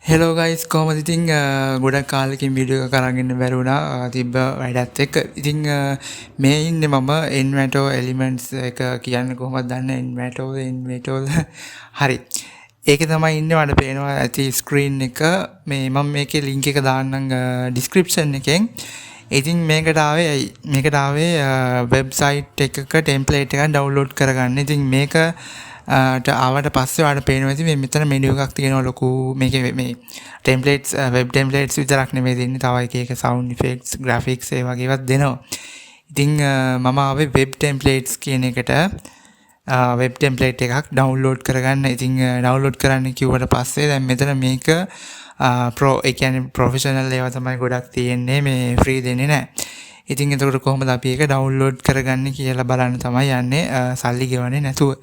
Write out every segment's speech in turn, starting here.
Hello guys කොහමද ඉතින් ගොඩක් කාලෙකින් වීඩියෝ එකක් අරන් ඉන්න බැරි වුණා තිබ්බ වැඩත් එක්ක. ඉතින් මේ ඉන්නේ මම Envato Elements එක කියන්නේ කොහොමද දන්නේ Envato හරි. ඒකේ තමයි ඉන්නේ මට පේනවා ඇති ස්ක්‍රීන් එක. මේ මම මේකේ link එක දාන්නම් description එකෙන්. ඉතින් මේකට ආවේ website එකක template එකක් download කරගන්න. ඉතින් මේක ආවට පස්සේ ඔයාලට පේනවා ඉතින් මේ මෙතන menu එකක් තියෙනවා ලොකු මේකේ මේ templates web templates විතරක් නෙමෙයි දෙන්නේ තව එක sound effects graphics ඒ වගේ ඒවාත් දෙනවා. ඉතින් මම ආවේ web templates කියන එකට web template එකක් download කරගන්න. ඉතින් download කරන්න කිව්වට පස්සේ දැන් මෙතන මේක pro ඒ කියන්නේ professional ඒවා තමයි ගොඩක් තියෙන්නේ මේ free දෙන්නේ නැහැ. ඉතින් එතකොට කොහොමද අපි ඒක download කරගන්නේ කියලා බලන්න තමයි යන්නේ සල්ලි ගෙවන්නේ නැතුව.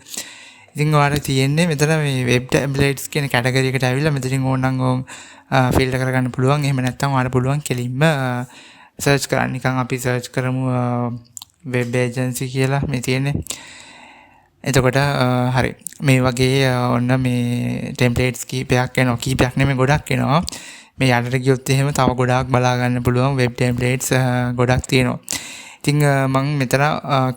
ඉතින් ඔයාලට තියෙන්නේ මෙතන මේ web templates කියන කැටගරි එකට ඇවිල්ලා මෙතනින් ඕනනම් ඕන් ෆිල්ටර් කරගන්න පුළුවන්. එහෙම නැත්නම් ඔයාලට පුළුවන් කෙලින්ම සර්ච් කරන්න. නිකන් අපි සර්ච් කරමු web agency කියලා මේ තියෙන්නේ. එතකොට හරි මේ වගේ ඔන්න මේ templates කීපයක් එනවා. කීපයක් නෙමෙයි ගොඩක් එනවා. මේ යටට ගියොත් එහෙම තව ගොඩාක් බලා ගන්න පුළුවන් web templates ගොඩක් තියෙනවා. ඉතින් මම මෙතන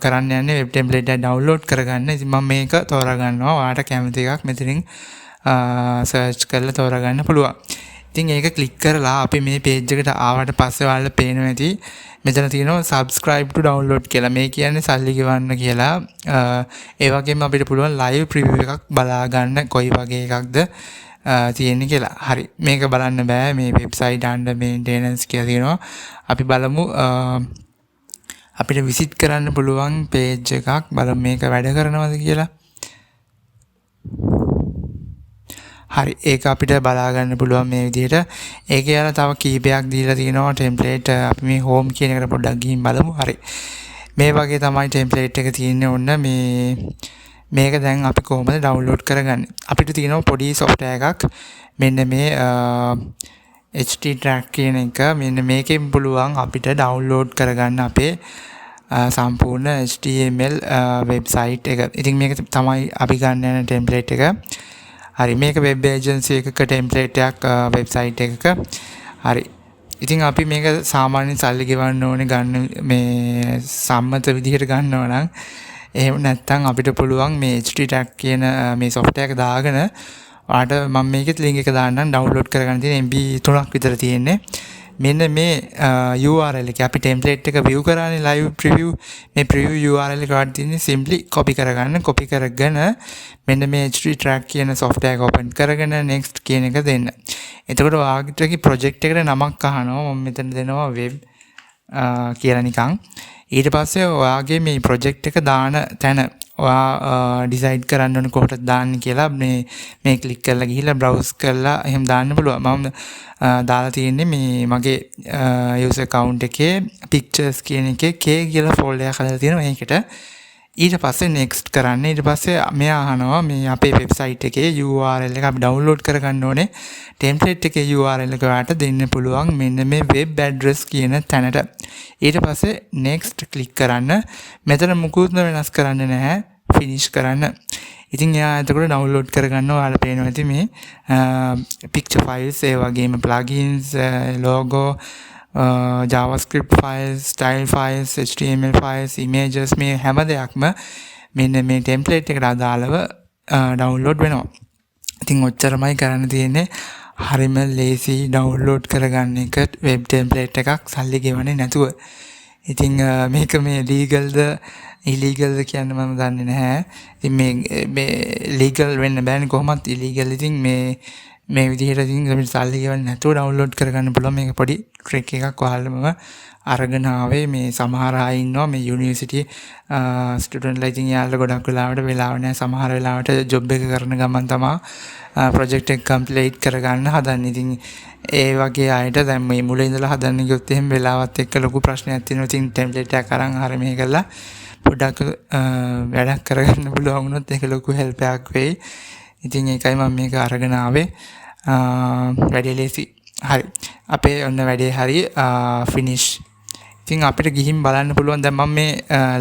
කරන්න යන්නේ web template එක download කරගන්න. ඉතින් මම මේක තෝරා ගන්නවා. ඔයාලට කැමති එකක් මෙතනින් search කරලා තෝරා ගන්න පුළුවන්. ඉතින් ඒක click කරලා අපි මේ page එකට ආවට පස්සේ ඔයාලට පේනවා ඇති මෙතන තියෙනවා subscribe to download කියලා. මේ කියන්නේ සල්ලි ගෙවන්න කියලා. ඒ වගේම අපිට පුළුවන් live preview එකක් බලා ගන්න කොයි වගේ එකක්ද තියෙන්නේ කියලා. හරි. මේක බලන්න බෑ. මේ website under maintenance කියලා තියෙනවා. අපි බලමු අපිට විසිට් කරන්න පුළුවන් page එකක් බලමු මේක වැඩ කරනවද කියලා. හරි ඒක අපිට බලා ගන්න පුළුවන් මේ විදිහට. ඒකේ යාලා තව කීපයක් දීලා තියෙනවා template. අපි මේ home කියන එකට පොඩ්ඩක් ගිහින් බලමු. හරි. මේ වගේ තමයි template එක තියෙන්නේ. ඔන්න මේක දැන් අපි කොහොමද download කරගන්නේ? අපිට තියෙනවා පොඩි software එකක්. මෙන්න මේ HTTrack කියන එක. මෙන්න මේකෙන් පුළුවන් අපිට download කරගන්න අපේ සම්පූර්ණ HTML website එක. ඉතින් මේක තමයි අපි ගන්න යන template එක. හරි මේක web agency එකක template එකක් website එකක. හරි. ඉතින් අපි මේක සාමාන්‍යයෙන් සල්ලි ගෙවන්න ඕනේ ගන්න මේ සම්මත විදිහට ගන්නවා නම් එහෙම නැත්නම් අපිට පුළුවන් මේ HTTrack කියන මේ software එක දාගෙන ඔයාලට මම මේකෙත් link එක දාන්නම් download කරගන්න තියෙන MB 3ක් විතර තියෙන්නේ. මෙන්න මේ URL එක අපි template එක view කරානේ live preview මේ preview URL එක වඩ තියෙන්නේ simply copy කරගෙන මෙන්න මේ HTTrack කියන software එක open කරගෙන next කියන එක දෙන්න. එතකොට ඔයාගේ project එකට නමක් අහනවා. මම මෙතන දෙනවා web කියලා නිකන්. ඊට පස්සේ ඔයාගේ මේ project එක දාන තැන ඔයා decide කරන්න ඕනේ කොහොමද දාන්න කියලා මේ click කරලා ගිහිල්ලා browse කරලා එහෙම දාන්න පුළුවන්. මම දාලා තියෙන්නේ මේ මගේ user account එකේ pictures කියන එකේ K කියලා folder එකක් හදලා තියෙනවා මේකට. ඊට පස්සේ next කරන්න. ඊට පස්සේ මෙයා අහනවා මේ අපේ website එකේ URL එක අපි download කරගන්න ඕනේ. template එකේ URL එක ඔයාලට දෙන්න පුළුවන් මෙන්න මේ web address කියන තැනට. ඊට පස්සේ next click කරන්න. මෙතන මුකුත් වෙනස් කරන්න නැහැ. finish කරන්න. ඉතින් එයා එතකොට download කරගන්න ඔයාලට පේනවා ඇති මේ picture files ඒ වගේම plugins logo JavaScript files style files HTML files images මේ හැම දෙයක්ම මෙන්න මේ template එකට අදාළව download වෙනවා. ඉතින් ඔච්චරමයි කරන්න තියෙන්නේ. හරිම lazy download කරගන්න එක web template එකක් සල්ලි ගෙවන්නේ නැතුව. ඉතින් මේක මේ legalද illegal ද කියන්න මම දන්නේ නැහැ. ඉතින් මේ legal වෙන්න බෑනේ කොහොමත් illegal. ඉතින් මේ විදිහට ඉතින් අපිට සල්ලි ගෙවන්න නැතුව download කරගන්න පුළුවන්. මේක පොඩි trick එකක් ඔයාලම අරගෙන ආවේ. මේ සමහර අය ඉන්නවා මේ university student ලා. ඉතින් යාළුවා ගොඩක් වෙලාව නැහැ. සමහර වෙලාවට job එක කරන ගමන් තමයි project එක complete කරගන්න හදන්නේ. ඉතින් ඒ වගේ අයට දැන් මේ මුලින් ඉඳලා හදන්න ගියොත් එහෙම වෙලාවත් එක්ක ලොකු ප්‍රශ්නයක් තියෙනවා. ඉතින් template එකක් අරන් හරිය මේ කරලා පොඩ්ඩක් වැඩක් කරගන්න පුළුවන් වුණොත් ඒක ලොකු help එකක් වෙයි. ඉතින් ඒකයි මම මේක අරගෙන ආවේ. වැඩි ලේසි. හරි. අපේ ඔන්න වැඩේ හරි finish. ඉතින් අපිට ගිහින් බලන්න පුළුවන්. දැන් මම මේ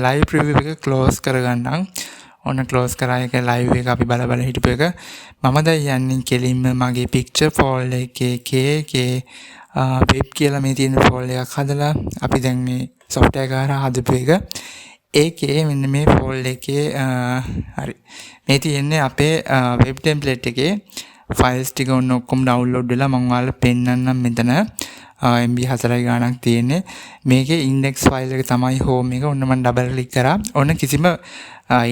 live preview එක close කරගන්නම්. ඔන්න ක්ලෝස් කරා එක ලයිව් එක අපි බල බල හිටපු එක. මම දැන් යන්නේ කෙලින්ම මගේ පික්චර් ෆෝල්ඩර් එකේ වෙබ් කියලා මේ තියෙන ෆෝල්ඩර් එකක් හදලා අපි දැන් මේ software එක හරහා හදපු එක. ඒකේ මෙන්න මේ ෆෝල්ඩර් එකේ හරි මේ තියෙන්නේ අපේ වෙබ් ටෙම්ප්ලේට් එකේ ෆයිල්ස් ටික ඔන්න ඔක්කොම ඩවුන්ලෝඩ් වෙලා මම ඔයාලට පෙන්නන්නම් මෙතන MB 4 ගාණක් තියෙන්නේ. මේකේ index file එක තමයි home එක. ඔන්න මම ඩබල් ක්ලික් කරා. ඔන්න කිසිම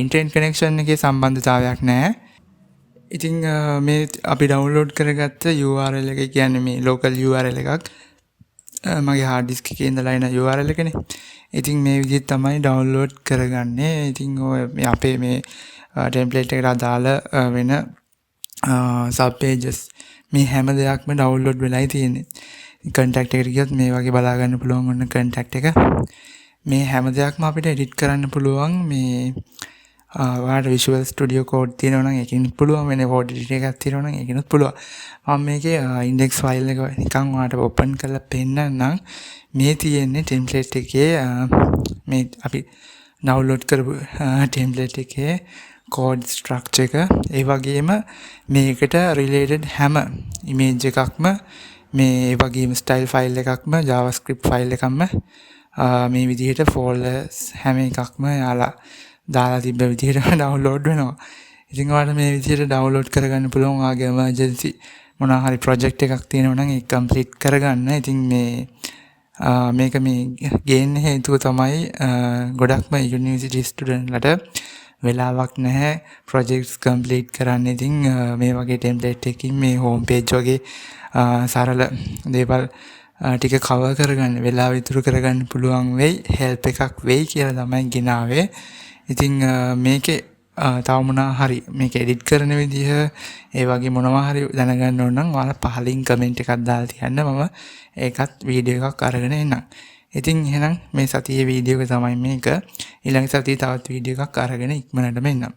internet connection එකේ සම්බන්ධතාවයක් නැහැ. ඉතින් මේ අපි ඩවුන්ලෝඩ් කරගත්ත URL එක කියන්නේ මේ local URL එකක්. මගේ hard disk එකේ ඉඳලා එන URL එකනේ. ඉතින් මේ විදිහට තමයි ඩවුන්ලෝඩ් කරගන්නේ. ඉතින් ඔය අපේ මේ ටෙම්ප්ලේට් එකට අදාළ වෙන sub pages මේ හැම දෙයක්ම ඩවුන්ලෝඩ් වෙලායි තියෙන්නේ. contact එකට ගියොත් මේ වගේ බලා ගන්න පුළුවන් ඔන්න contact එක. මේ හැම දෙයක්ම අපිට edit කරන්න පුළුවන්. මේ ඔයාලට Visual Studio Code තියෙනවා නම් ඒකිනුත් පුළුවන්. වෙන code editor එකක් තියෙනවා නම් ඒකිනුත් පුළුවන්. මම මේකේ index file එක නිකන් ඔයාලට open කරලා පෙන්නන්නම්. මේ තියෙන්නේ template එකේ මේ අපි download කරපු template එකේ code structure එක. ඒ වගේම මේකට related හැම image එකක්ම මේ වගේම style file එකක්ම JavaScript file එකක්ම මේ විදිහට folders හැම එකක්ම යාලා දාලා තිබ්බ විදිහට download වෙනවා. ඉතින් ඔයාලට මේ විදිහට download කරගන්න පුළුවන් ඔයාගේ emergency මොනවා හරි project එකක් තියෙනවා නම් ඒක complete කරගන්න. ඉතින් මේක මේ ගේන්න හේතුව තමයි ගොඩක්ම university student ලට වෙලාවක් නැහැ projects complete කරන්න. ඉතින් මේ වගේ template එකකින් මේ home page වගේ සරල දේවල් ටික cover කරගන්න වෙලාව ඉතුරු කරගන්න පුළුවන් වෙයි. help එකක් වෙයි කියලා තමයි ගෙනාවේ. ඉතින් මේකේ තව මොනවා හරි මේක edit කරන විදිහ ඒ වගේ මොනවා හරි දැනගන්න ඕන නම් ඔයාලා පහලින් comment එකක් දාලා තියන්න. මම ඒකත් වීඩියෝ එකක් අරගෙන එන්නම්. ඉතින් එහෙනම් මේ සතියේ වීඩියෝ එක තමයි මේක. ඊළඟ සතියේ තවත් වීඩියෝ එකක් අරගෙන ඉක්මනටම එන්නම්.